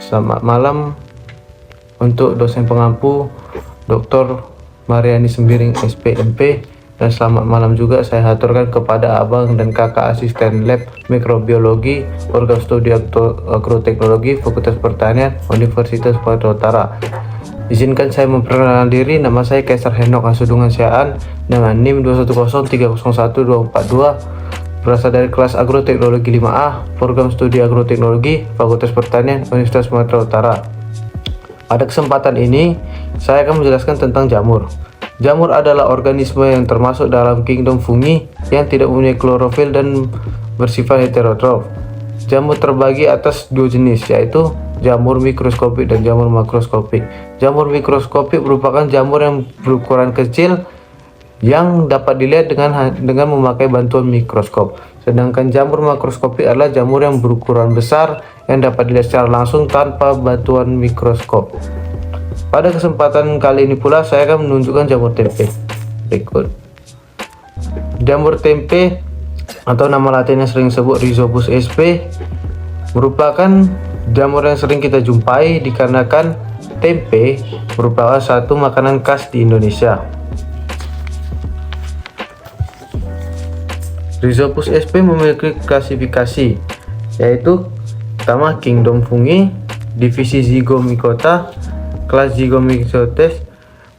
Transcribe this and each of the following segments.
Selamat malam untuk dosen pengampu Dr. Mariani Sembiring SPMP, dan selamat malam juga saya haturkan kepada abang dan kakak asisten lab mikrobiologi program studi agroteknologi Fakultas Pertanian Universitas Sumatera Utara. Izinkan saya memperkenalkan diri. Nama saya Kaisar Henok Asudungan Siaan dengan NIM 210301242, berasal dari kelas agroteknologi 5A, program studi agroteknologi Fakultas Pertanian Universitas Sumatera Utara. Pada kesempatan ini, saya akan menjelaskan tentang jamur. Jamur adalah organisme yang termasuk dalam kingdom fungi yang tidak mempunyai klorofil dan bersifat heterotrof. Jamur terbagi atas dua jenis, yaitu jamur mikroskopik dan jamur makroskopik. Jamur mikroskopik merupakan jamur yang berukuran kecil yang dapat dilihat dengan memakai bantuan mikroskop. Sedangkan jamur makroskopik adalah jamur yang berukuran besar yang dapat dilihat secara langsung tanpa bantuan mikroskop. Pada kesempatan kali ini pula saya akan menunjukkan jamur tempe. Berikut. Jamur tempe atau nama latinnya sering disebut Rhizopus sp merupakan jamur yang sering kita jumpai dikarenakan tempe merupakan satu makanan khas di Indonesia. Rhizopus sp memiliki klasifikasi, yaitu pertama kingdom fungi, divisi Zygomicota, kelas Zygomycotes,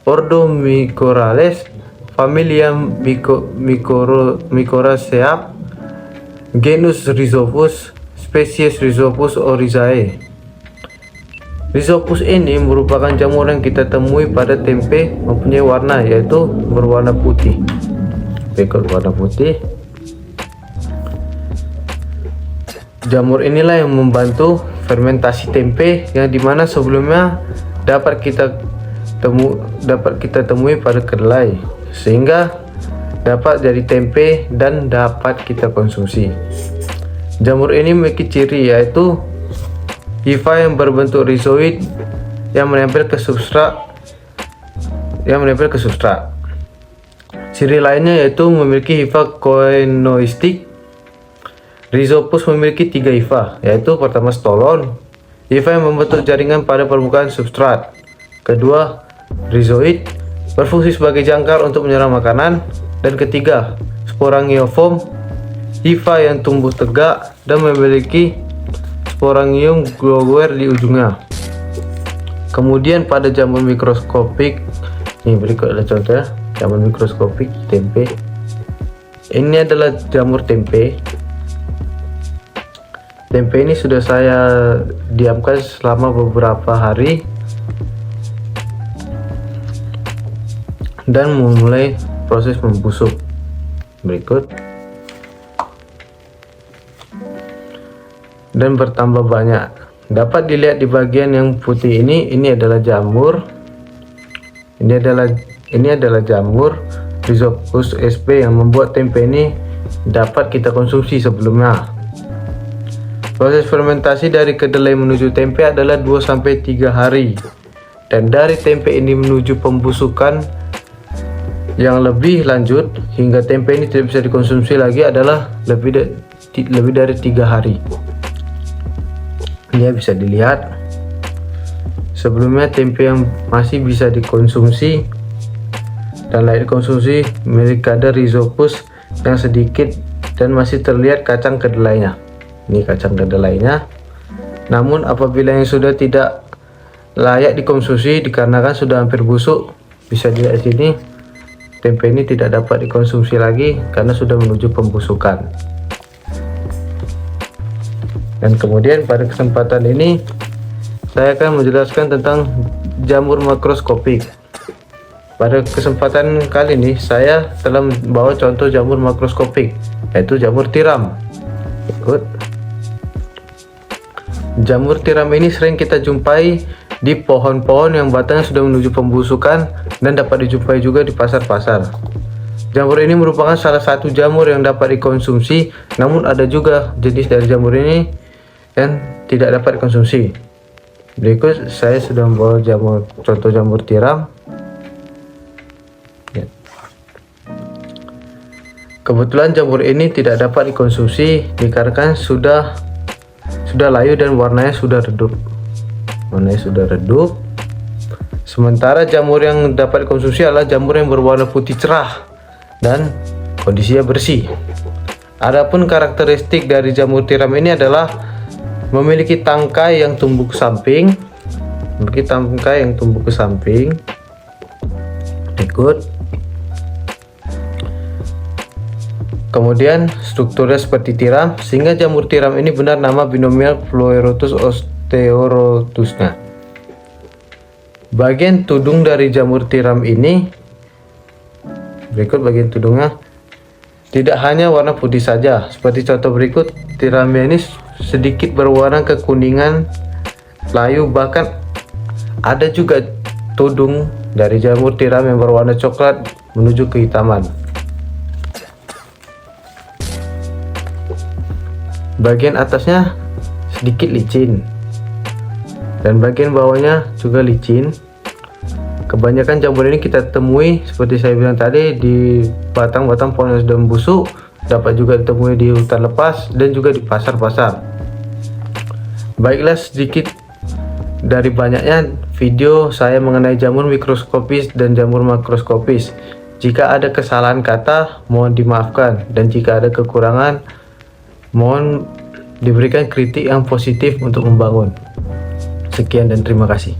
ordo Mycorrhizales, familia Mycorrhizaceae, genus Rhizopus, spesies Rhizopus oryzae. Rhizopus ini merupakan jamur yang kita temui pada tempe, mempunyai warna yaitu berwarna putih. Berikut warna putih. Jamur inilah yang membantu fermentasi tempe yang dimana sebelumnya dapat kita temui pada kedelai, sehingga dapat jadi tempe dan dapat kita konsumsi. Jamur ini memiliki ciri yaitu hifa yang berbentuk rhizoid yang menempel ke substrat. Ciri lainnya yaitu memiliki hifa koenoistik. Rhizopus memiliki 3 hifa, yaitu pertama stolon, hifa yang membentuk jaringan pada permukaan substrat. Kedua, rhizoid, berfungsi sebagai jangkar untuk menyerang makanan. Dan ketiga, sporangiofom, hifa yang tumbuh tegak dan memiliki sporangium glower di ujungnya. Kemudian pada jamur mikroskopik, ini berikut adalah contohnya jamur mikroskopik tempe. Ini adalah jamur tempe. Tempe ini sudah saya diamkan selama beberapa hari dan memulai proses membusuk. Berikut. Dan bertambah banyak. Dapat dilihat di bagian yang putih ini adalah jamur. Ini adalah jamur Rhizopus sp yang membuat tempe ini dapat kita konsumsi sebelumnya. Proses fermentasi dari kedelai menuju tempe adalah 2-3 hari. Dan dari tempe ini menuju pembusukan yang lebih lanjut hingga tempe ini tidak bisa dikonsumsi lagi adalah lebih dari 3 hari. Ini bisa dilihat. Sebelumnya tempe yang masih bisa dikonsumsi dan layak dikonsumsi memiliki kadar Rhizopus yang sedikit dan masih terlihat kacang kedelainya. Ini kacang kedelainya. Namun apabila yang sudah tidak layak dikonsumsi dikarenakan sudah hampir busuk, bisa dilihat di sini, tempe ini tidak dapat dikonsumsi lagi karena sudah menuju pembusukan. Dan kemudian pada kesempatan ini saya akan menjelaskan tentang jamur makroskopik. Pada kesempatan kali ini saya telah membawa contoh jamur makroskopik, yaitu jamur tiram. Ikut. Jamur tiram ini sering kita jumpai di pohon-pohon yang batangnya sudah menuju pembusukan dan dapat dijumpai juga di pasar-pasar. Jamur ini merupakan salah satu jamur yang dapat dikonsumsi, namun ada juga jenis dari jamur ini yang tidak dapat dikonsumsi. Berikut saya sudah membawa contoh jamur tiram. Ya. Kebetulan jamur ini tidak dapat dikonsumsi dikarenakan sudah layu dan warnanya sudah redup. warnanya sudah redup. Sementara jamur yang dapat dikonsumsi adalah jamur yang berwarna putih cerah dan kondisinya bersih. Adapun karakteristik dari jamur tiram ini adalah memiliki tangkai yang tumbuh ke samping, berikut. Kemudian strukturnya seperti tiram, sehingga jamur tiram ini benar nama binomial Pleurotus osteorotusnya. Bagian tudung dari jamur tiram ini, berikut bagian tudungnya, tidak hanya warna putih saja, seperti contoh berikut. Tiramnya ini sedikit berwarna kekuningan layu, bahkan ada juga tudung dari jamur tiram yang berwarna coklat menuju kehitaman. Bagian atasnya sedikit licin dan bagian bawahnya juga licin. Kebanyakan jamur ini kita temui seperti saya bilang tadi di batang-batang pohon yang sudah membusuk, dapat juga ditemui di hutan lepas dan juga di pasar-pasar. Baiklah, sedikit dari banyaknya video saya mengenai jamur mikroskopis dan jamur makroskopis. Jika ada kesalahan kata, mohon dimaafkan, dan jika ada kekurangan, mohon diberikan kritik yang positif untuk membangun. Sekian dan terima kasih.